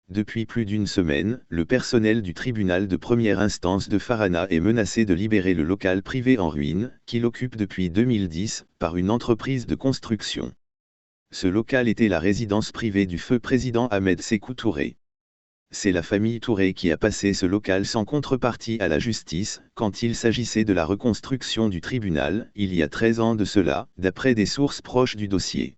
Depuis plus d'une semaine, le personnel du tribunal de première instance de Farana est menacé de libérer le local privé en ruine, qu'il occupe depuis 2010, par une entreprise de construction. Ce local était la résidence privée du feu président Ahmed Sékou Touré. C'est la famille Touré qui a passé ce local sans contrepartie à la justice, quand il s'agissait de la reconstruction du tribunal, il y a 13 ans de cela, d'après des sources proches du dossier.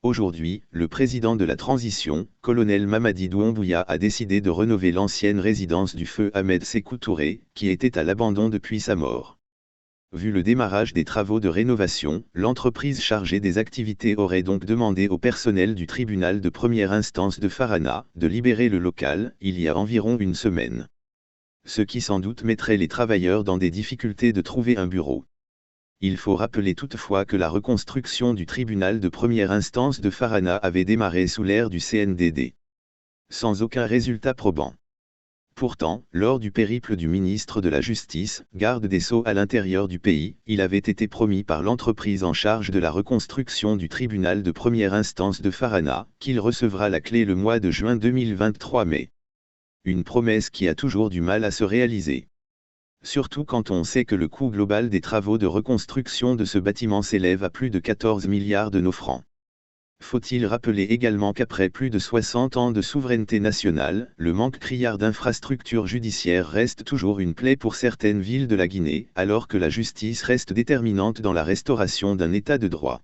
Aujourd'hui, le président de la transition, colonel Mamadi Doumbouya a décidé de rénover l'ancienne résidence du feu Ahmed Sékou Touré, qui était à l'abandon depuis sa mort. Vu le démarrage des travaux de rénovation, l'entreprise chargée des activités aurait donc demandé au personnel du tribunal de première instance de Farana de libérer le local, il y a environ une semaine. Ce qui sans doute mettrait les travailleurs dans des difficultés de trouver un bureau. Il faut rappeler toutefois que la reconstruction du tribunal de première instance de Farana avait démarré sous l'ère du CNDD. Sans aucun résultat probant. Pourtant, lors du périple du ministre de la Justice, garde des Sceaux à l'intérieur du pays, il avait été promis par l'entreprise en charge de la reconstruction du tribunal de première instance de Farana, qu'il recevra la clé le mois de juin 2023 mais. Une promesse qui a toujours du mal à se réaliser. Surtout quand on sait que le coût global des travaux de reconstruction de ce bâtiment s'élève à plus de 14 milliards de nos francs. Faut-il rappeler également qu'après plus de 60 ans de souveraineté nationale, le manque criard d'infrastructures judiciaires reste toujours une plaie pour certaines villes de la Guinée, alors que la justice reste déterminante dans la restauration d'un état de droit.